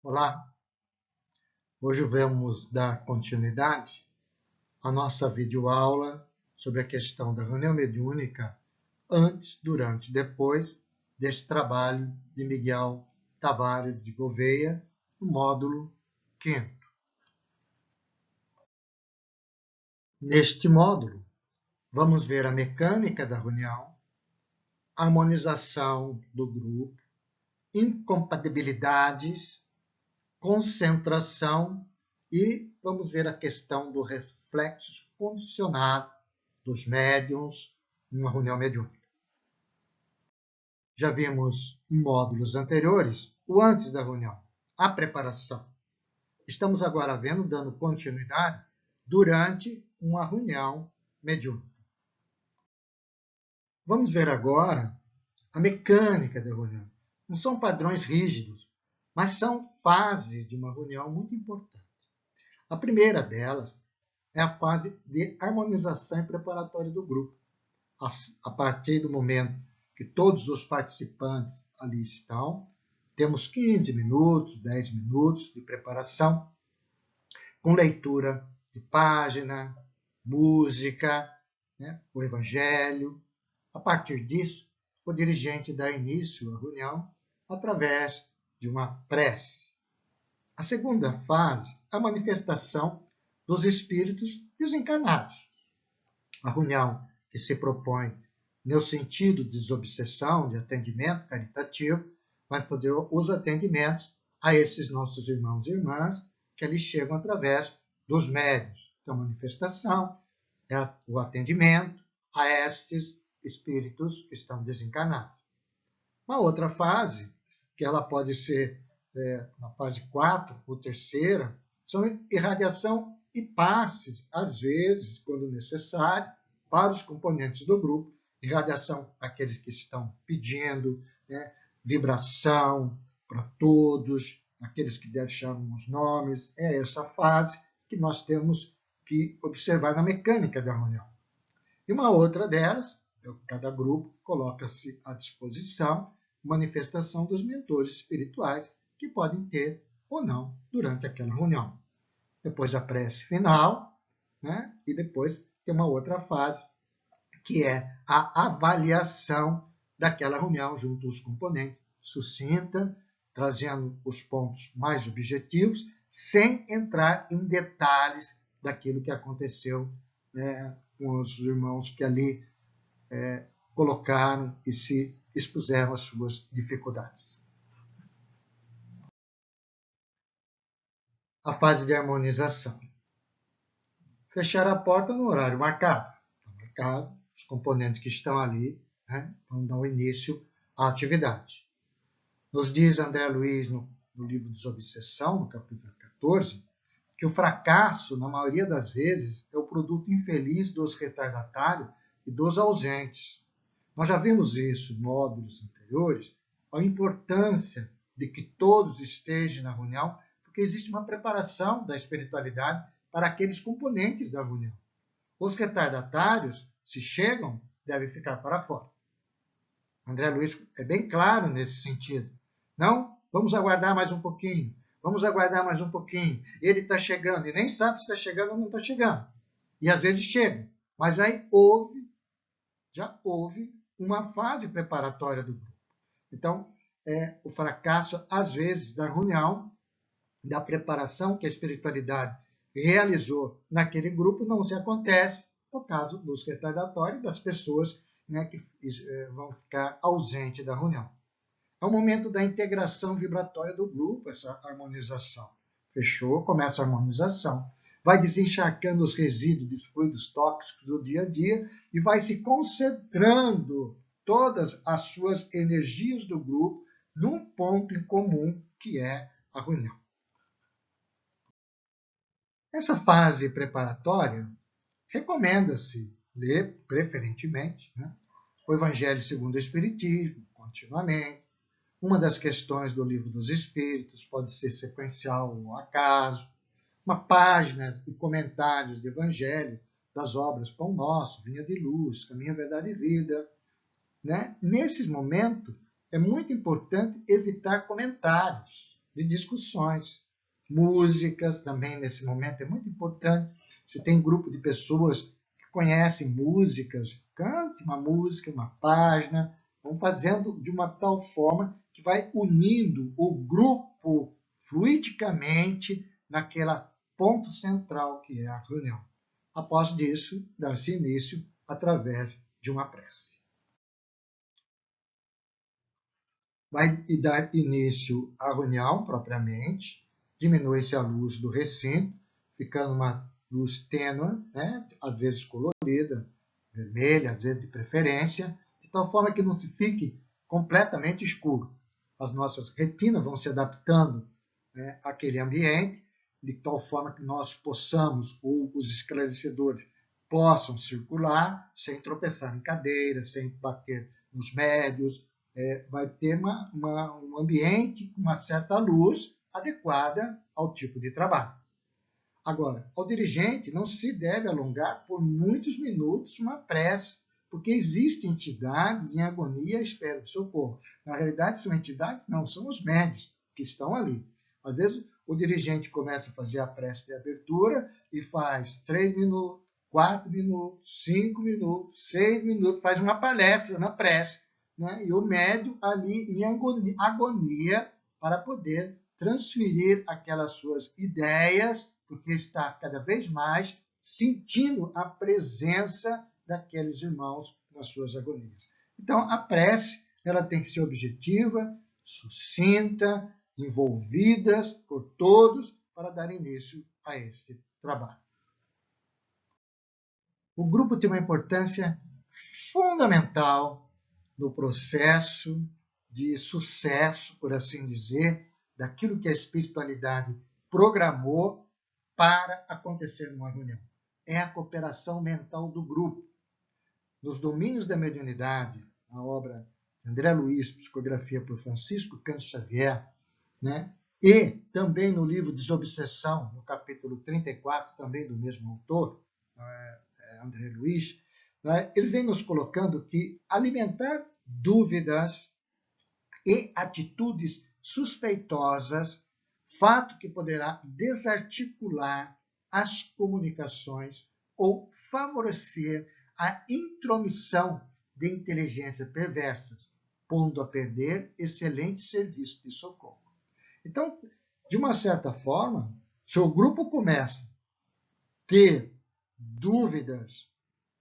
Olá, hoje vamos dar continuidade à nossa videoaula sobre a questão da reunião mediúnica antes, durante e depois deste trabalho de Miguel Tavares de Gouveia, no módulo 5º. Neste módulo, vamos ver a mecânica da reunião, harmonização do grupo, incompatibilidades, concentração e vamos ver a questão do reflexo condicionado dos médiuns em uma reunião mediúnica. Já vimos em módulos anteriores o antes da reunião, a preparação. Estamos agora dando continuidade durante uma reunião mediúnica. Vamos ver agora a mecânica da reunião. Não são padrões rígidos, mas são fases de uma reunião muito importantes. A primeira delas é a fase de harmonização e preparatória do grupo. A partir do momento que todos os participantes ali estão, temos 15 minutos, 10 minutos de preparação, com leitura de página, música, o evangelho. A partir disso, o dirigente dá início à reunião através de uma prece. A segunda fase é a manifestação dos espíritos desencarnados. A reunião que se propõe no sentido de desobsessão, de atendimento caritativo, vai fazer os atendimentos a esses nossos irmãos e irmãs que ali chegam através dos médiuns. Então, a manifestação é o atendimento a estes espíritos que estão desencarnados. Uma outra fase, que ela pode ser na fase 4 ou terceira, são irradiação e passes, às vezes, quando necessário, para os componentes do grupo, irradiação àqueles que estão pedindo, vibração para todos, aqueles que deixaram os nomes. É essa fase que nós temos que observar na mecânica da reunião. E uma outra delas, cada grupo coloca-se à disposição manifestação dos mentores espirituais que podem ter ou não durante aquela reunião. Depois a prece final, e depois tem uma outra fase, que é a avaliação daquela reunião junto aos componentes, sucinta, trazendo os pontos mais objetivos, sem entrar em detalhes daquilo que aconteceu com os irmãos que ali colocaram e se expuseram às suas dificuldades. A fase de harmonização. Fechar a porta no horário marcado. Os componentes que estão ali vão dar o início à atividade. Nos diz André Luiz, no livro Desobsessão, no capítulo 14, que o fracasso, na maioria das vezes, é o produto infeliz dos retardatários e dos ausentes. Nós já vimos isso em módulos anteriores, a importância de que todos estejam na reunião, porque existe uma preparação da espiritualidade para aqueles componentes da reunião. Os retardatários, se chegam, devem ficar para fora. André Luiz é bem claro nesse sentido. Não, vamos aguardar mais um pouquinho, vamos aguardar mais um pouquinho. Ele está chegando e nem sabe se está chegando ou não está chegando. E às vezes chega, mas aí já houve uma fase preparatória do grupo. Então, o fracasso, às vezes, da reunião, da preparação que a espiritualidade realizou naquele grupo, não se acontece no caso dos retardatórios, das pessoas que vão ficar ausentes da reunião. É o momento da integração vibratória do grupo, essa harmonização. Fechou, começa a harmonização. Vai desencharcando os resíduos de fluidos tóxicos do dia a dia e vai se concentrando todas as suas energias do grupo num ponto em comum, que é a reunião. Essa fase preparatória, recomenda-se ler, preferentemente, o Evangelho segundo o Espiritismo, continuamente. Uma das questões do Livro dos Espíritos pode ser sequencial ou acaso. Uma página e comentários de Evangelho das obras Pão Nosso, Vinha de Luz, Caminho, Verdade e Vida. Nesses momentos, é muito importante evitar comentários. de discussões. Músicas também, nesse momento, é muito importante. Se tem grupo de pessoas que conhecem músicas, cante uma música, uma página, vão fazendo de uma tal forma que vai unindo o grupo fluidicamente naquela ponto central que é a reunião. Após disso, dá-se início através de uma prece. Vai dar início à reunião propriamente, diminui-se a luz do recinto, ficando uma luz tênue, né? Às vezes colorida, vermelha, às vezes de preferência, de tal forma que não se fique completamente escuro. As nossas retinas vão se adaptando, né, àquele ambiente, de tal forma que nós possamos, ou os esclarecedores possam circular sem tropeçar em cadeiras, sem bater nos médios. Vai ter um ambiente com uma certa luz adequada ao tipo de trabalho. Agora, ao dirigente não se deve alongar por muitos minutos uma prece, porque existem entidades em agonia à espera de socorro. Na realidade, são entidades? Não, são os médios que estão ali. Às vezes, o dirigente começa a fazer a prece de abertura e faz 3 minutos, 4 minutos, 5 minutos, 6 minutos, faz uma palestra na prece, né? E o médium ali em agonia para poder transferir aquelas suas ideias, porque está cada vez mais sentindo a presença daqueles irmãos nas suas agonias. Então, a prece ela tem que ser objetiva, sucinta, envolvidas por todos para dar início a esse trabalho. O grupo tem uma importância fundamental no processo de sucesso, por assim dizer, daquilo que a espiritualidade programou para acontecer numa reunião. É a cooperação mental do grupo. Nos domínios da mediunidade, a obra de André Luiz, Psicografia por Francisco Cândido Xavier, né? E também no livro Desobsessão, no capítulo 34, também do mesmo autor, André Luiz, né? Ele vem nos colocando que alimentar dúvidas e atitudes suspeitosas, fato que poderá desarticular as comunicações ou favorecer a intromissão de inteligências perversas, pondo a perder excelente serviço de socorro. Então, de uma certa forma, se o grupo começa a ter dúvidas,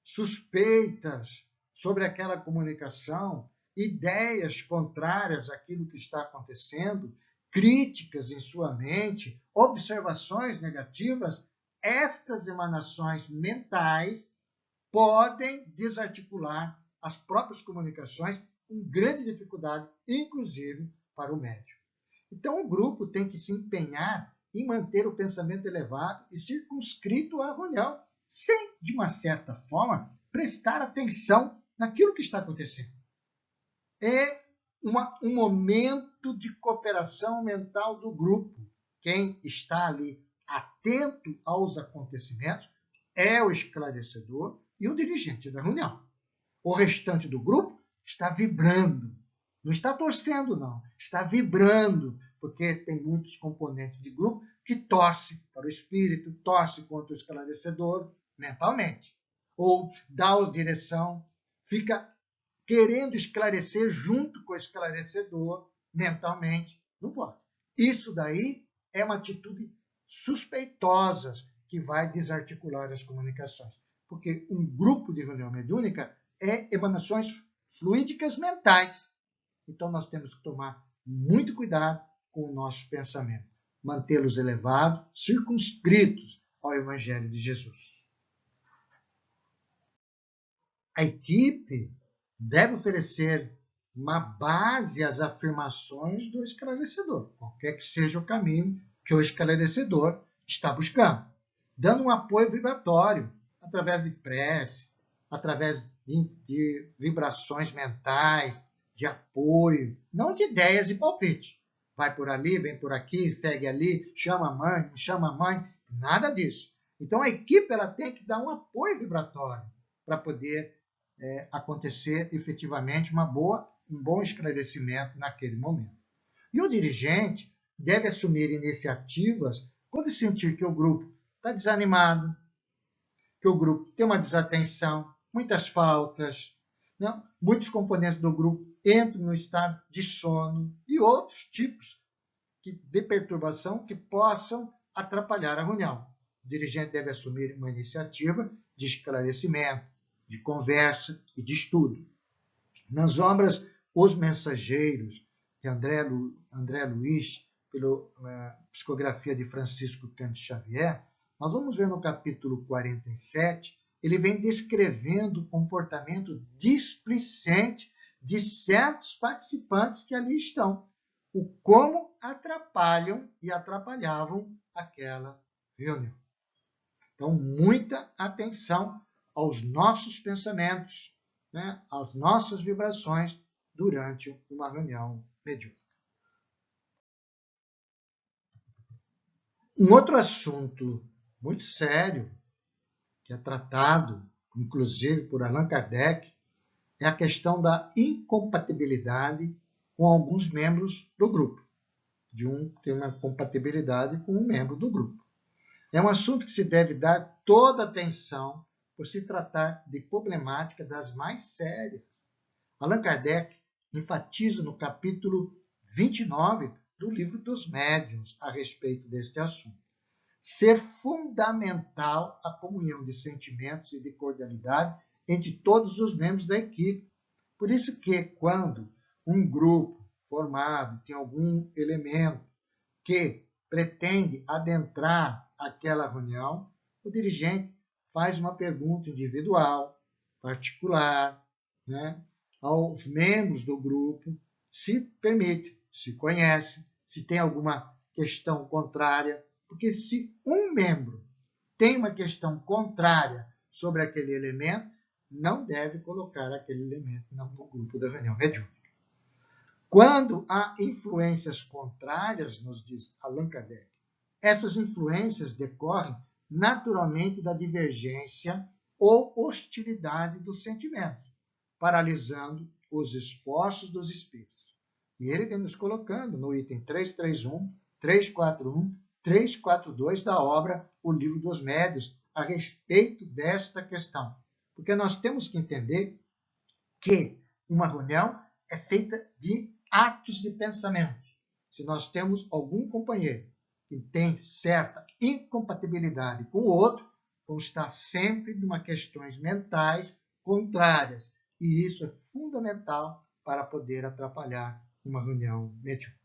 suspeitas sobre aquela comunicação, ideias contrárias àquilo que está acontecendo, críticas em sua mente, observações negativas, estas emanações mentais podem desarticular as próprias comunicações com grande dificuldade, inclusive para o médium. Então, o grupo tem que se empenhar em manter o pensamento elevado e circunscrito à reunião, sem, de uma certa forma, prestar atenção naquilo que está acontecendo. É um momento de cooperação mental do grupo. Quem está ali atento aos acontecimentos é o esclarecedor e o dirigente da reunião. O restante do grupo está vibrando. Não está torcendo, não. Está vibrando, porque tem muitos componentes de grupo que torcem para o espírito, torcem contra o esclarecedor mentalmente. Ou dá direção, fica querendo esclarecer junto com o esclarecedor mentalmente. Não pode. Isso daí é uma atitude suspeitosa que vai desarticular as comunicações. Porque um grupo de reunião mediúnica é emanações fluídicas mentais. Então, nós temos que tomar muito cuidado com o nosso pensamento, mantê-los elevados, circunscritos ao Evangelho de Jesus. A equipe deve oferecer uma base às afirmações do esclarecedor, qualquer que seja o caminho que o esclarecedor está buscando, dando um apoio vibratório através de prece, através de vibrações mentais, de apoio, não de ideias e palpite. Vai por ali, vem por aqui, segue ali, chama a mãe, não chama a mãe, nada disso. Então a equipe ela tem que dar um apoio vibratório para poder acontecer efetivamente um bom esclarecimento naquele momento. E o dirigente deve assumir iniciativas quando sentir que o grupo está desanimado, que o grupo tem uma desatenção, muitas faltas, né? Muitos componentes do grupo entram no estado de sono e outros tipos de perturbação que possam atrapalhar a reunião. O dirigente deve assumir uma iniciativa de esclarecimento, de conversa e de estudo. Nas obras Os Mensageiros, de André Luiz, pela psicografia de Francisco Cândido Xavier, nós vamos ver no capítulo 47, ele vem descrevendo o comportamento displicente de certos participantes que ali estão, o como atrapalham e atrapalhavam aquela reunião. Então, muita atenção aos nossos pensamentos, né, às nossas vibrações durante uma reunião mediúnica. Um outro assunto muito sério, que é tratado, inclusive, por Allan Kardec, é a questão da incompatibilidade com alguns membros do grupo. De um ter uma compatibilidade com um membro do grupo. É um assunto que se deve dar toda atenção por se tratar de problemática das mais sérias. Allan Kardec enfatiza no capítulo 29 do Livro dos Médiuns a respeito deste assunto. Ser fundamental a comunhão de sentimentos e de cordialidade entre todos os membros da equipe. Por isso que, quando um grupo formado tem algum elemento que pretende adentrar aquela reunião, o dirigente faz uma pergunta individual, particular, né, aos membros do grupo, se permite, se conhece, se tem alguma questão contrária, porque se um membro tem uma questão contrária sobre aquele elemento, não deve colocar aquele elemento no grupo da reunião mediúnica. Quando há influências contrárias, nos diz Allan Kardec, essas influências decorrem naturalmente da divergência ou hostilidade dos sentimentos, paralisando os esforços dos espíritos. E ele vem nos colocando no item 331, 341, 342 da obra O Livro dos Médiuns, a respeito desta questão. Porque nós temos que entender que uma reunião é feita de atos de pensamento. Se nós temos algum companheiro que tem certa incompatibilidade com o outro, vão estar sempre numa questões mentais contrárias. E isso é fundamental para poder atrapalhar uma reunião mediúnica.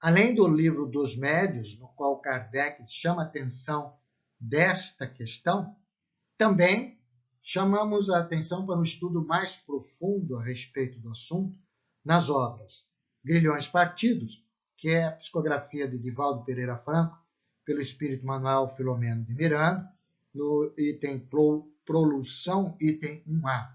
Além do Livro dos Médiuns, no qual Kardec chama a atenção desta questão, também chamamos a atenção para um estudo mais profundo a respeito do assunto nas obras Grilhões Partidos, que é a psicografia de Divaldo Pereira Franco, pelo espírito Manuel Filomeno de Miranda, no item Prolução, item 1A.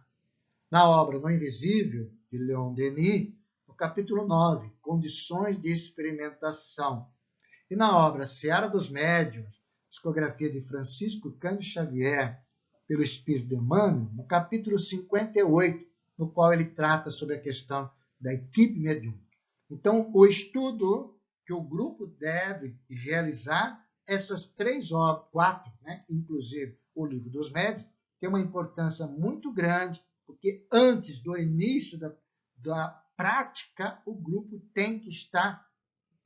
Na obra No Invisível, de Leon Denis, no capítulo 9, Condições de Experimentação. E na obra Seara dos Médiuns, psicografia de Francisco Cândido Xavier, pelo Espírito de Emmanuel, no capítulo 58, no qual ele trata sobre a questão da equipe mediúnica. Então, o estudo que o grupo deve realizar, essas três obras, quatro, né, inclusive o Livro dos Médiuns, tem uma importância muito grande, porque antes do início da prática, o grupo tem que estar,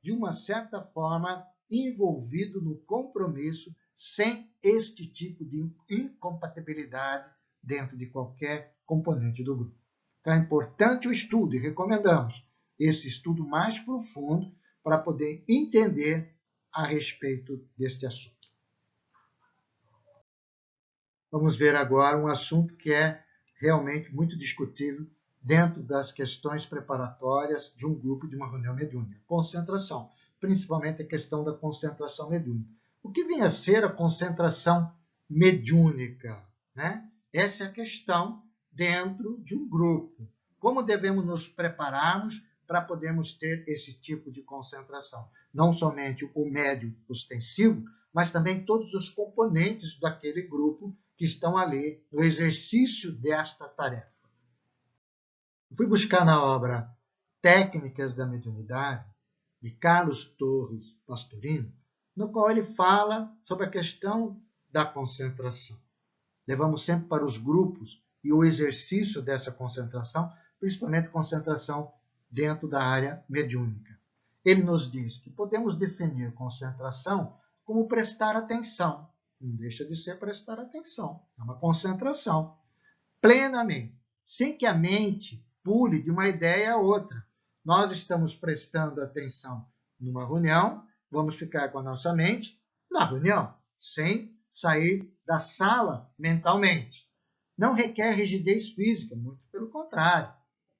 de uma certa forma, envolvido no compromisso, sem este tipo de incompatibilidade dentro de qualquer componente do grupo. Então é importante o estudo e recomendamos esse estudo mais profundo para poder entender a respeito deste assunto. Vamos ver agora um assunto que é realmente muito discutível dentro das questões preparatórias de um grupo de uma reunião mediúnica. Concentração, principalmente a questão da concentração mediúnica. O que vem a ser a concentração mediúnica, né? Essa é a questão dentro de um grupo. Como devemos nos prepararmos para podermos ter esse tipo de concentração? Não somente o médium ostensivo, mas também todos os componentes daquele grupo que estão ali no exercício desta tarefa. Fui buscar na obra Técnicas da Mediunidade, de Carlos Torres Pastorino, no qual ele fala sobre a questão da concentração. Levamos sempre para os grupos e o exercício dessa concentração, principalmente concentração dentro da área mediúnica. Ele nos diz que podemos definir concentração como prestar atenção. Não deixa de ser prestar atenção, é uma concentração plenamente, sem que a mente pule de uma ideia a outra. Nós estamos prestando atenção numa reunião, vamos ficar com a nossa mente na reunião, sem sair da sala mentalmente. Não requer rigidez física, muito pelo contrário.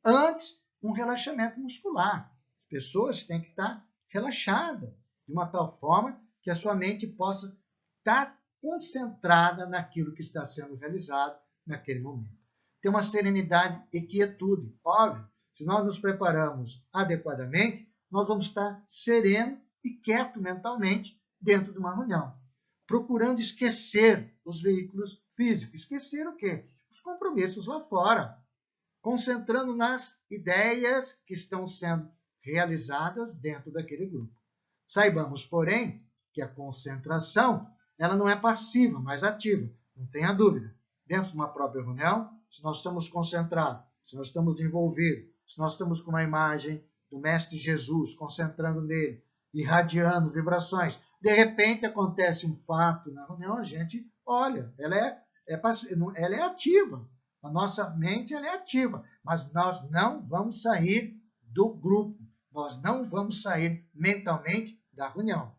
Antes, um relaxamento muscular. As pessoas têm que estar relaxadas, de uma tal forma que a sua mente possa estar concentrada naquilo que está sendo realizado naquele momento. Tem uma serenidade e quietude. Óbvio, se nós nos preparamos adequadamente, nós vamos estar sereno e quieto mentalmente dentro de uma reunião, procurando esquecer os veículos físicos. Esquecer o quê? Os compromissos lá fora, concentrando nas ideias que estão sendo realizadas dentro daquele grupo. Saibamos, porém, que a concentração ela não é passiva, mas ativa. Não tenha dúvida. Dentro de uma própria reunião, se nós estamos concentrados, se nós estamos envolvidos, se nós estamos com uma imagem do Mestre Jesus, concentrando nele, irradiando vibrações, de repente acontece um fato na reunião, a gente olha, ela é ativa. A nossa mente ela é ativa, mas nós não vamos sair do grupo, nós não vamos sair mentalmente da reunião.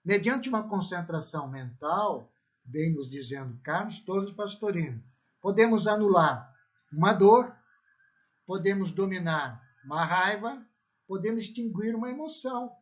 Mediante uma concentração mental, bem nos dizendo Carlos Torres Pastorino, podemos anular uma dor, podemos dominar uma raiva, podemos extinguir uma emoção.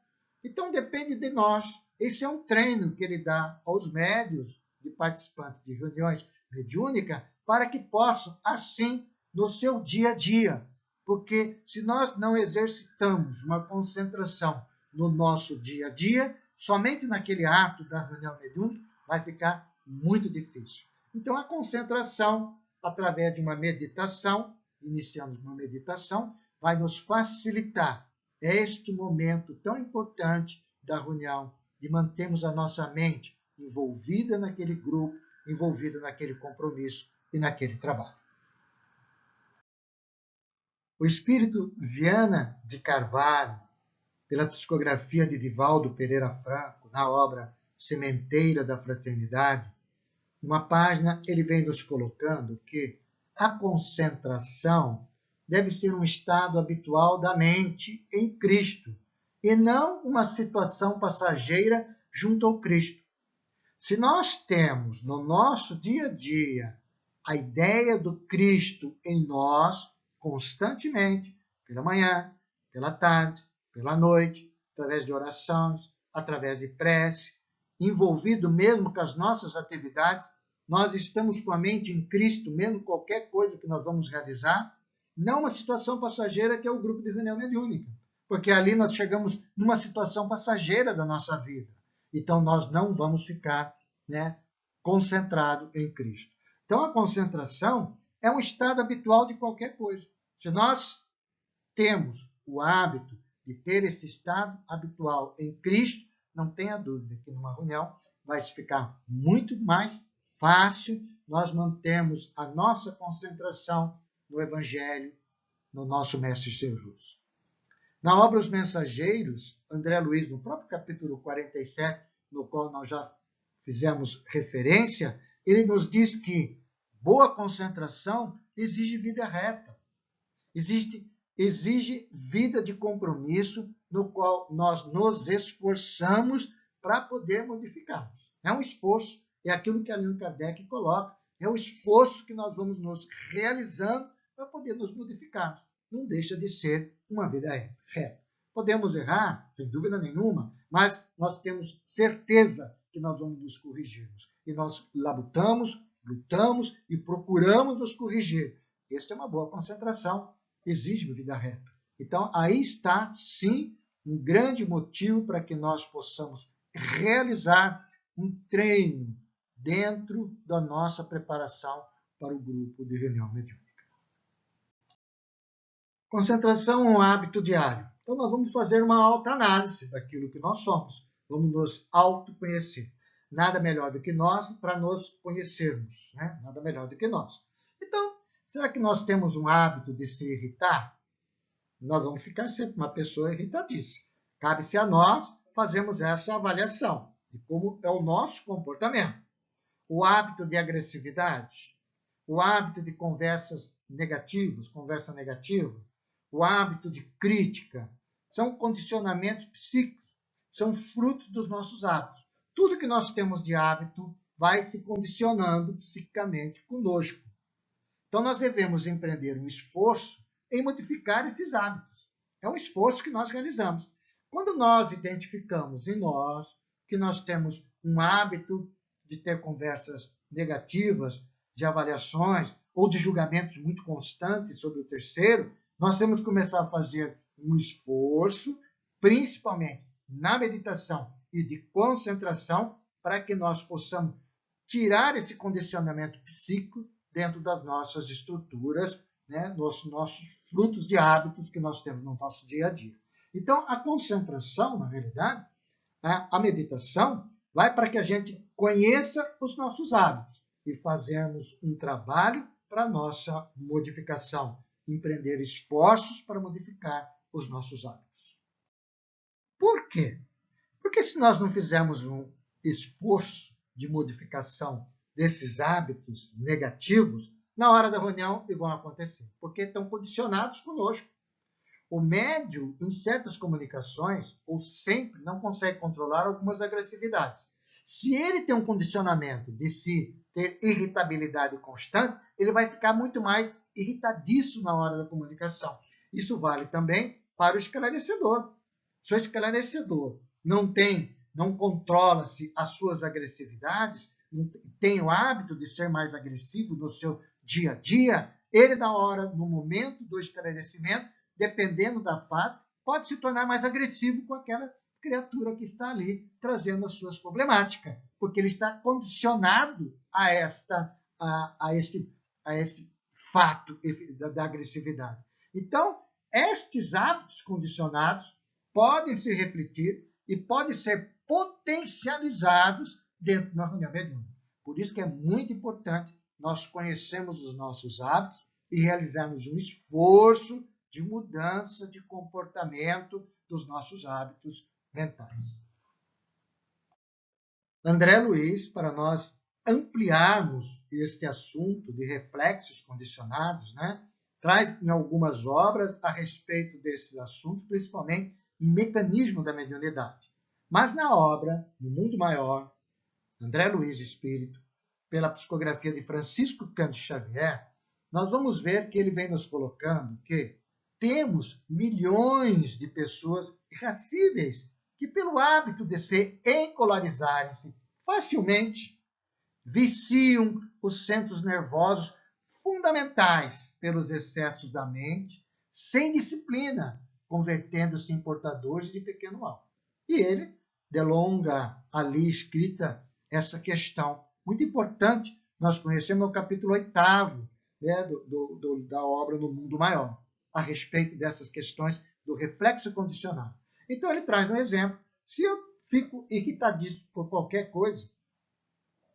Então depende de nós. Esse é um treino que ele dá aos médios de participantes de reuniões mediúnicas para que possam, assim, no seu dia a dia. Porque se nós não exercitamos uma concentração no nosso dia a dia, somente naquele ato da reunião mediúnica vai ficar muito difícil. Então, a concentração, através de uma meditação, iniciamos uma meditação, vai nos facilitar este momento tão importante da reunião, de mantermos a nossa mente envolvida naquele grupo, envolvida naquele compromisso e naquele trabalho. O espírito Viana de Carvalho, pela psicografia de Divaldo Pereira Franco, na obra Sementeira da Fraternidade, numa página ele vem nos colocando que a concentração deve ser um estado habitual da mente em Cristo, e não uma situação passageira junto ao Cristo. Se nós temos no nosso dia a dia a ideia do Cristo em nós, constantemente, pela manhã, pela tarde, pela noite, através de orações, através de prece, envolvido mesmo com as nossas atividades, nós estamos com a mente em Cristo, mesmo qualquer coisa que nós vamos realizar, não uma situação passageira que é o grupo de reunião mediúnica, porque ali nós chegamos numa situação passageira da nossa vida. Então, nós não vamos ficar concentrado em Cristo. Então, a concentração é um estado habitual de qualquer coisa. Se nós temos o hábito de ter esse estado habitual em Cristo, não tenha dúvida que numa reunião vai ficar muito mais fácil nós mantermos a nossa concentração no Evangelho, no nosso Mestre Jesus. Na obra Os Mensageiros, André Luiz, no próprio capítulo 47, no qual nós já fizemos referência, ele nos diz que boa concentração exige vida reta, exige vida de compromisso, no qual nós nos esforçamos para poder modificarmos. É um esforço, é aquilo que Allan Kardec coloca, é o esforço que nós vamos nos realizando para poder nos modificar. Não deixa de ser uma vida reta. Podemos errar, sem dúvida nenhuma, mas nós temos certeza que nós vamos nos corrigirmos. E nós labutamos, lutamos e procuramos nos corrigir. Esta é uma boa concentração, exige vida reta. Então, aí está, sim, um grande motivo para que nós possamos realizar um treino dentro da nossa preparação para o grupo de reunião mediúnica. Concentração é um hábito diário. Então, nós vamos fazer uma autoanálise daquilo que nós somos. Vamos nos autoconhecer. Nada melhor do que nós para nos conhecermos, né? Nada melhor do que nós. Então, será que nós temos um hábito de se irritar? Nós vamos ficar sempre uma pessoa irritadiça. Cabe-se a nós fazermos essa avaliação de como é o nosso comportamento. O hábito de agressividade, o hábito de conversa negativa, o hábito de crítica, são condicionamentos psíquicos, são frutos dos nossos hábitos. Tudo que nós temos de hábito vai se condicionando psiquicamente conosco. Então, nós devemos empreender um esforço em modificar esses hábitos. É um esforço que nós realizamos. Quando nós identificamos em nós que nós temos um hábito de ter conversas negativas, de avaliações ou de julgamentos muito constantes sobre o terceiro, nós temos que começar a fazer um esforço, principalmente na meditação e de concentração, para que nós possamos tirar esse condicionamento psíquico dentro das nossas estruturas, né, nossos frutos de hábitos que nós temos no nosso dia a dia. Então, a concentração, na realidade, a meditação, vai para que a gente conheça os nossos hábitos e fazermos um trabalho para a nossa modificação, empreender esforços para modificar os nossos hábitos. Por quê? Porque se nós não fizermos um esforço de modificação desses hábitos negativos, na hora da reunião vão acontecer, porque estão condicionados conosco. O médium, em certas comunicações, ou sempre, não consegue controlar algumas agressividades. Se ele tem um condicionamento de se ter irritabilidade constante, ele vai ficar muito mais irritadiço na hora da comunicação. Isso vale também para o esclarecedor. Se o esclarecedor não controla-se as suas agressividades, tem o hábito de ser mais agressivo no seu dia a dia, ele, no momento do esclarecimento, dependendo da fase, pode se tornar mais agressivo com aquela criatura que está ali trazendo as suas problemáticas, porque ele está condicionado a este fato da agressividade. Então, estes hábitos condicionados podem se refletir e podem ser potencializados dentro da reunião mediúnica. Por isso que é muito importante nós conhecermos os nossos hábitos e realizarmos um esforço de mudança de comportamento dos nossos hábitos mentais. André Luiz, para nós ampliarmos este assunto de reflexos condicionados, né, traz em algumas obras a respeito desses assuntos, principalmente em mecanismo da mediunidade. Mas na obra, No Mundo Maior, André Luiz Espírito, pela psicografia de Francisco Cândido Xavier, nós vamos ver que ele vem nos colocando que temos milhões de pessoas irascíveis que, pelo hábito de se encolarizarem-se facilmente, viciam os centros nervosos fundamentais pelos excessos da mente, sem disciplina, convertendo-se em portadores de pequeno mal. E ele delonga ali escrita essa questão muito importante. Nós conhecemos o capítulo 8º, né, da obra No Mundo Maior, a respeito dessas questões do reflexo condicionado. Então, ele traz um exemplo. Se eu fico irritadíssimo por qualquer coisa,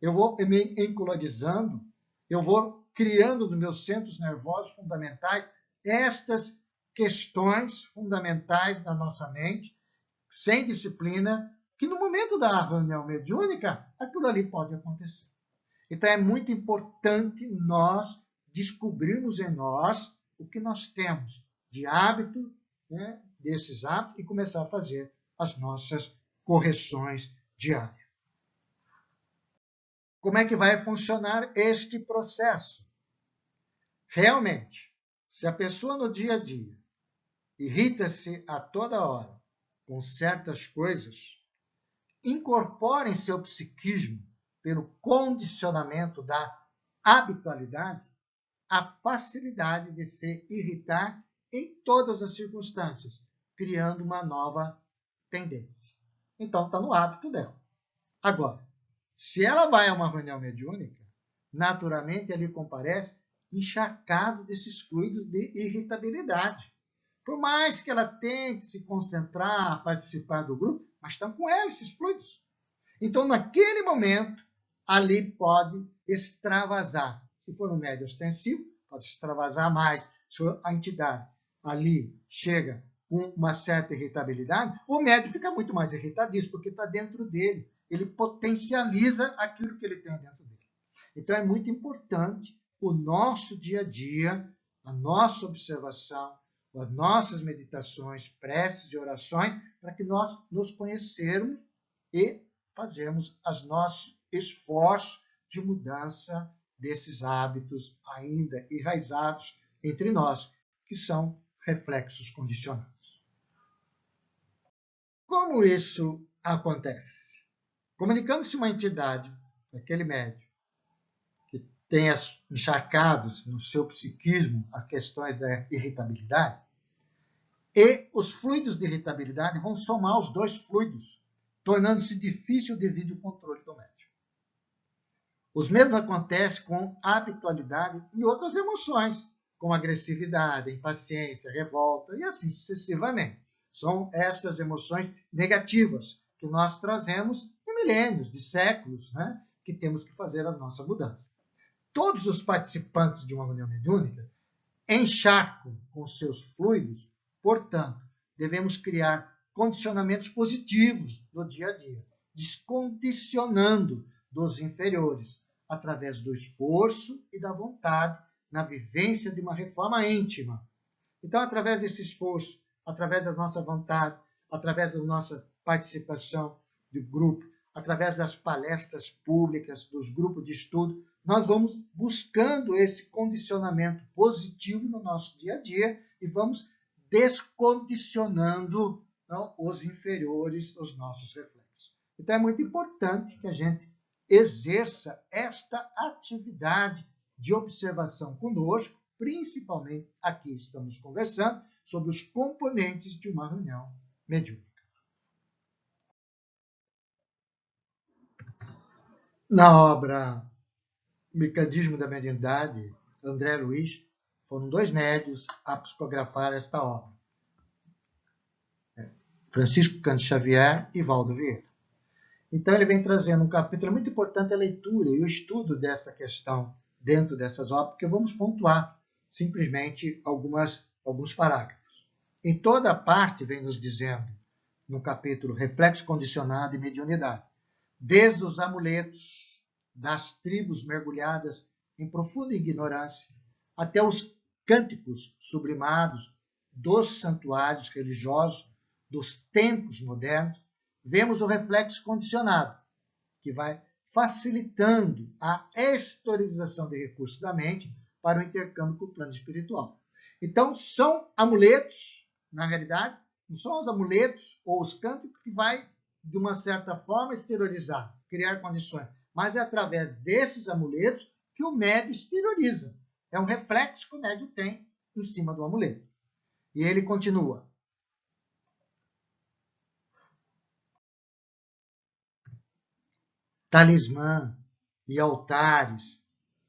eu vou me encolarizando, eu vou criando nos meus centros nervosos fundamentais estas questões fundamentais da nossa mente, sem disciplina, que no momento da reunião mediúnica, aquilo ali pode acontecer. Então, é muito importante nós descobrirmos em nós o que nós temos de hábito, né, desses hábitos, e começar a fazer as nossas correções diárias. Como é que vai funcionar este processo? Realmente, se a pessoa no dia a dia irrita-se a toda hora com certas coisas, incorpore em seu psiquismo, pelo condicionamento da habitualidade, a facilidade de se irritar em todas as circunstâncias, criando uma nova tendência. Então, está no hábito dela. Agora, se ela vai a uma reunião mediúnica, naturalmente ele comparece encharcado desses fluidos de irritabilidade. Por mais que ela tente se concentrar, participar do grupo, mas estão com ela esses fluidos. Então, naquele momento, ali pode extravasar. Se for um médio ostensivo, pode extravasar mais. Se a entidade ali chega com uma certa irritabilidade, o médio fica muito mais irritadíssimo, porque está dentro dele. Ele potencializa aquilo que ele tem dentro dele. Então, é muito importante o nosso dia a dia, a nossa observação, as nossas meditações, preces e orações, para que nós nos conhecermos e fazermos os nossos esforços de mudança desses hábitos ainda enraizados entre nós, que são reflexos condicionados. Como isso acontece? Comunicando-se uma entidade, aquele médium, que tenha encharcados no seu psiquismo as questões da irritabilidade, e os fluidos de irritabilidade vão somar os dois fluidos, tornando-se difícil devido ao controle do médium. Os mesmos acontecem com habitualidade e outras emoções, como agressividade, impaciência, revolta e assim sucessivamente. São essas emoções negativas que nós trazemos de milênios, de séculos, né, que temos que fazer a nossa mudança. Todos os participantes de uma reunião mediúnica encharcam com seus fluidos, portanto, devemos criar condicionamentos positivos no dia a dia, descondicionando dos inferiores, através do esforço e da vontade na vivência de uma reforma íntima. Então, através desse esforço, através da nossa vontade, através da nossa participação do grupo, através das palestras públicas, dos grupos de estudo, nós vamos buscando esse condicionamento positivo no nosso dia a dia e vamos descondicionando, não, os inferiores, os nossos reflexos. Então, é muito importante que a gente exerça esta atividade de observação conosco, principalmente aqui estamos conversando sobre os componentes de uma reunião mediúnica. Na obra Mecanismo da Mediunidade, André Luiz, foram 2 médios a psicografar esta obra. Francisco Cândido Xavier e Valdo Vieira. Então, ele vem trazendo um capítulo muito importante, a leitura e o estudo dessa questão dentro dessas obras, porque vamos pontuar simplesmente alguns parágrafos. Em toda a parte, vem nos dizendo, no capítulo Reflexo Condicionado e Mediunidade, desde os amuletos das tribos mergulhadas em profunda ignorância, até os cânticos sublimados dos santuários religiosos dos tempos modernos, vemos o reflexo condicionado, que vai facilitando a exteriorização de recursos da mente para o intercâmbio com o plano espiritual. Então, são amuletos, na realidade, não são os amuletos ou os cânticos que vai, de uma certa forma, exteriorizar, criar condições, mas é através desses amuletos que o médium exterioriza. É um reflexo que o médium tem em cima do amuleto. E ele continua. Talismã e altares,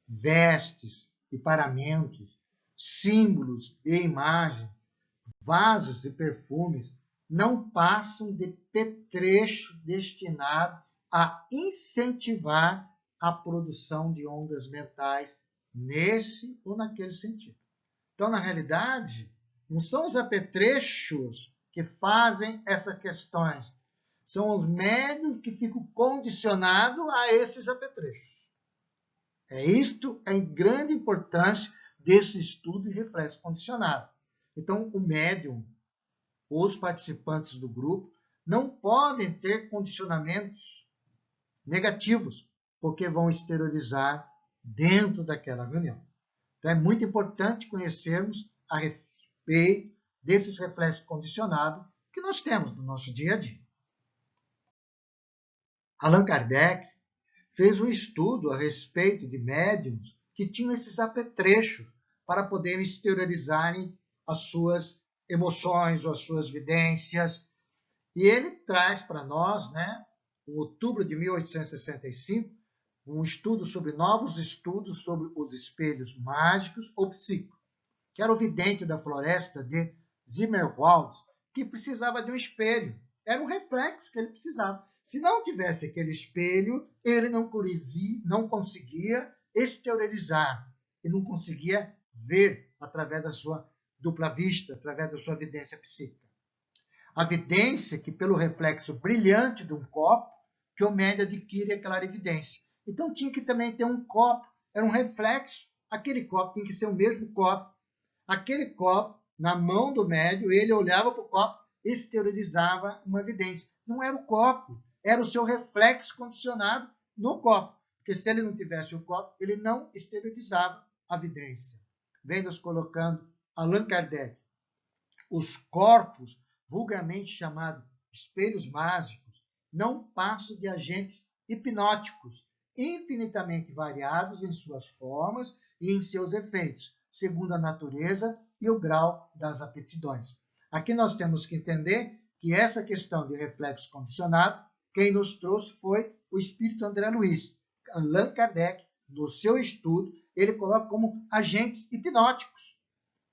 vestes e paramentos, símbolos e imagens, vasos e perfumes não passam de petrecho destinado a incentivar a produção de ondas mentais nesse ou naquele sentido. Então, na realidade, não são os apetrechos que fazem essas questões, são os médios que ficam condicionados a esses apetrechos. Isto é em grande importância desse estudo e reflexo condicionado. Então, o médium, os participantes do grupo, não podem ter condicionamentos negativos, porque vão exteriorizar dentro daquela reunião. Então, é muito importante conhecermos a respeito desses reflexos condicionados que nós temos no nosso dia a dia. Allan Kardec fez um estudo a respeito de médiums que tinham esses apetrechos para poderem exteriorizarem as suas emoções ou as suas vidências. E ele traz para nós, em outubro de 1865, um estudo sobre novos estudos sobre os espelhos mágicos ou psíquicos, que era o vidente da floresta de Zimmerwald que precisava de um espelho. Era um reflexo que ele precisava. Se não tivesse aquele espelho, ele não conseguia exteriorizar, ele não conseguia ver através da sua dupla vista, através da sua vidência psíquica. A vidência que, pelo reflexo brilhante de um copo, que o médium adquire a clarividência. Então tinha que também ter um copo, era um reflexo, aquele copo tinha que ser o mesmo copo. Aquele copo, na mão do médium, ele olhava para o copo, exteriorizava uma evidência. Não era o copo, era o seu reflexo condicionado no copo. Porque se ele não tivesse o copo, ele não exteriorizava a evidência. Vem nos colocando Allan Kardec. Os corpos, vulgarmente chamados espelhos mágicos, não passam de agentes hipnóticos, infinitamente variados em suas formas e em seus efeitos, segundo a natureza e o grau das aptidões. Aqui nós temos que entender que essa questão de reflexo condicionado, quem nos trouxe foi o espírito André Luiz. Allan Kardec, no seu estudo, ele coloca como agentes hipnóticos,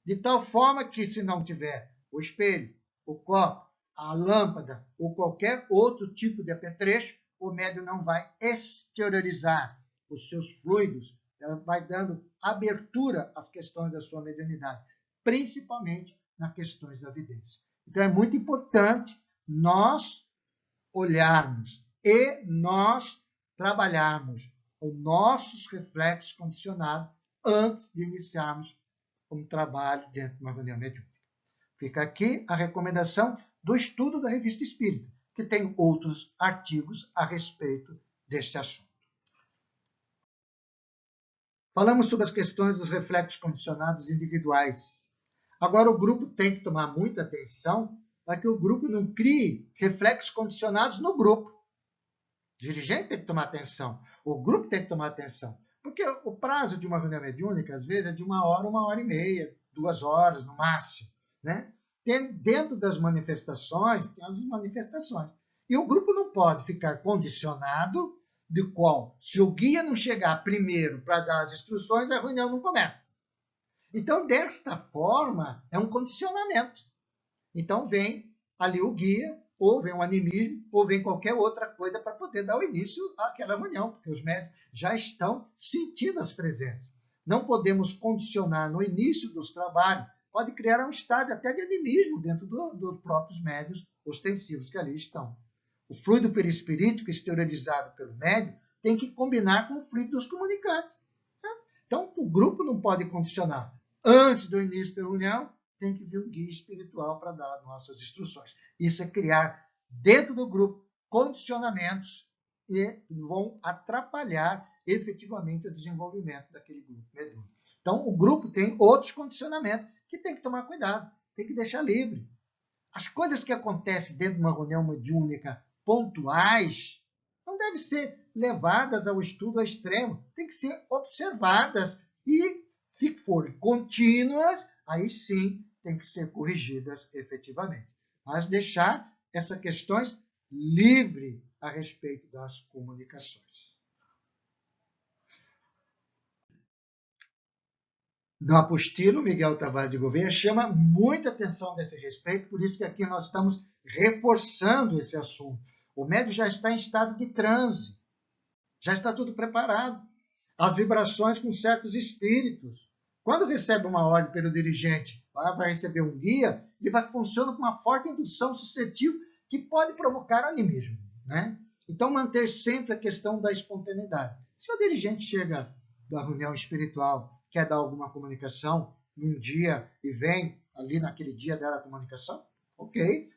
de tal forma que, se não tiver o espelho, o copo, a lâmpada ou qualquer outro tipo de apetrecho, o médium não vai exteriorizar os seus fluidos, ela vai dando abertura às questões da sua mediunidade, principalmente nas questões da vidência. Então, é muito importante nós olharmos e nós trabalharmos os nossos reflexos condicionados antes de iniciarmos um trabalho dentro de uma reunião mediúnica. Fica aqui a recomendação do estudo da Revista Espírita, que tem outros artigos a respeito deste assunto. Falamos sobre as questões dos reflexos condicionados individuais. Agora, o grupo tem que tomar muita atenção para que o grupo não crie reflexos condicionados no grupo. O dirigente tem que tomar atenção, o grupo tem que tomar atenção, porque o prazo de uma reunião mediúnica, às vezes, é de 1 hora, 1 hora e meia, 2 horas no máximo, né? Dentro das manifestações, tem as manifestações. E o grupo não pode ficar condicionado de qual, se o guia não chegar primeiro para dar as instruções, a reunião não começa. Então, desta forma, é um condicionamento. Então, vem ali o guia, ou vem o animismo, ou vem qualquer outra coisa para poder dar o início àquela reunião, porque os médiuns já estão sentindo as presenças. Não podemos condicionar no início dos trabalhos, pode criar um estado até de animismo dentro dos próprios médiuns ostensivos que ali estão. O fluido perispirítico exteriorizado pelo médium tem que combinar com o fluido dos comunicantes. Então, o grupo não pode condicionar. Antes do início da reunião, tem que vir um guia espiritual para dar nossas instruções. Isso é criar dentro do grupo condicionamentos e vão atrapalhar efetivamente o desenvolvimento daquele grupo mediúnico. Então, o grupo tem outros condicionamentos que tem que tomar cuidado, tem que deixar livre. As coisas que acontecem dentro de uma reunião mediúnica pontuais não devem ser levadas ao estudo ao extremo, tem que ser observadas e, se forem contínuas, aí sim tem que ser corrigidas efetivamente. Mas deixar essas questões livre a respeito das comunicações. Do apostilo, Miguel Tavares de Gouveia chama muita atenção desse respeito, por isso que aqui nós estamos reforçando esse assunto. O médium já está em estado de transe, já está tudo preparado. As vibrações com certos espíritos. Quando recebe uma ordem pelo dirigente, vai receber um guia, ele funciona com uma forte indução suscetível que pode provocar animismo, né? Então, manter sempre a questão da espontaneidade. Se o dirigente chega da reunião espiritual, quer dar alguma comunicação num dia e vem ali naquele dia dar a comunicação, ok,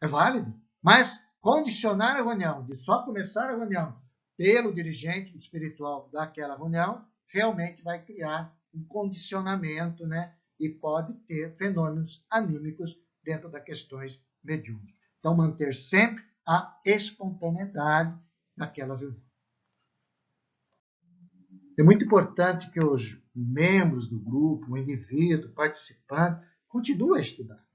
é válido. Mas condicionar a reunião, de só começar a reunião pelo dirigente espiritual daquela reunião, realmente vai criar um condicionamento, né? E pode ter fenômenos anímicos dentro das questões mediúnicas. Então, manter sempre a espontaneidade daquela reunião. É muito importante que os membros do grupo, o indivíduo, o participante, continuem a estudar.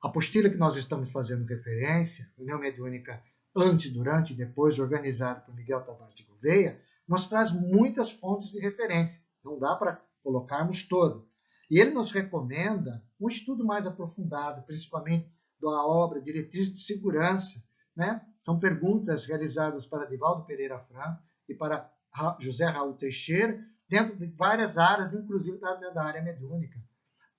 A apostila que nós estamos fazendo referência, reunião mediúnica antes, durante e depois, organizada por Miguel Tavares de Gouveia, nos traz muitas fontes de referência. Não dá para colocarmos todo. E ele nos recomenda um estudo mais aprofundado, principalmente da obra Diretriz de Segurança, né? São perguntas realizadas para Divaldo Pereira Franco e para José Raul Teixeira, dentro de várias áreas, inclusive da área mediúnica.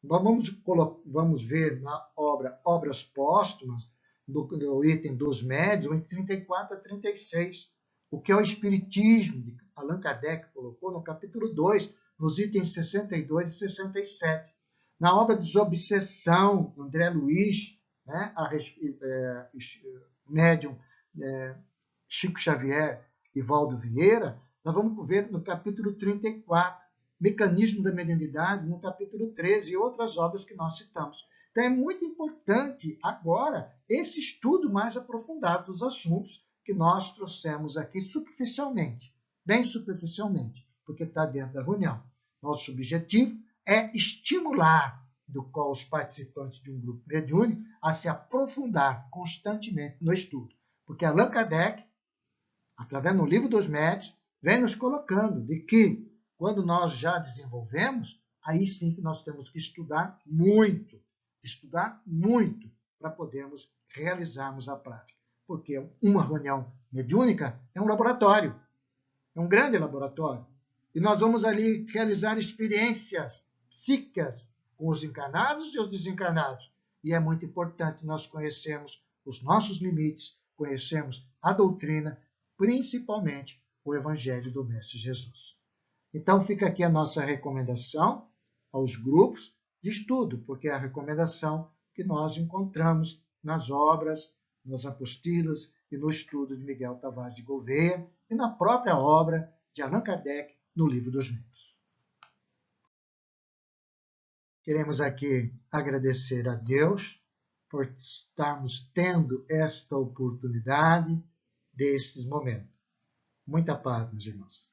Vamos ver na obra Obras Póstumas, do item dos médios, entre 34 a 36, o que é o Espiritismo, de Allan Kardec colocou no capítulo 2, nos itens 62 e 67. Na obra Desobsessão, André Luiz, né, médium Chico Xavier e Valdo Vieira, nós vamos ver no capítulo 34, Mecanismo da Mediunidade, no capítulo 13, e outras obras que nós citamos. Então, é muito importante agora esse estudo mais aprofundado dos assuntos que nós trouxemos aqui superficialmente, bem superficialmente, porque está dentro da reunião. Nosso objetivo é estimular do qual os participantes de um grupo mediúnico a se aprofundar constantemente no estudo. Porque Allan Kardec, através do Livro dos Médiuns, vem nos colocando de que, quando nós já desenvolvemos, aí sim que nós temos que estudar muito para podermos realizarmos a prática. Porque uma reunião mediúnica é um laboratório, é um grande laboratório. E nós vamos ali realizar experiências psíquicas com os encarnados e os desencarnados. E é muito importante nós conhecermos os nossos limites, conhecermos a doutrina, principalmente o Evangelho do Mestre Jesus. Então fica aqui a nossa recomendação aos grupos de estudo, porque é a recomendação que nós encontramos nas obras, nas apostilas e no estudo de Miguel Tavares de Gouveia e na própria obra de Allan Kardec no Livro dos Médiuns. Queremos aqui agradecer a Deus por estarmos tendo esta oportunidade destes momentos. Muita paz, meus irmãos.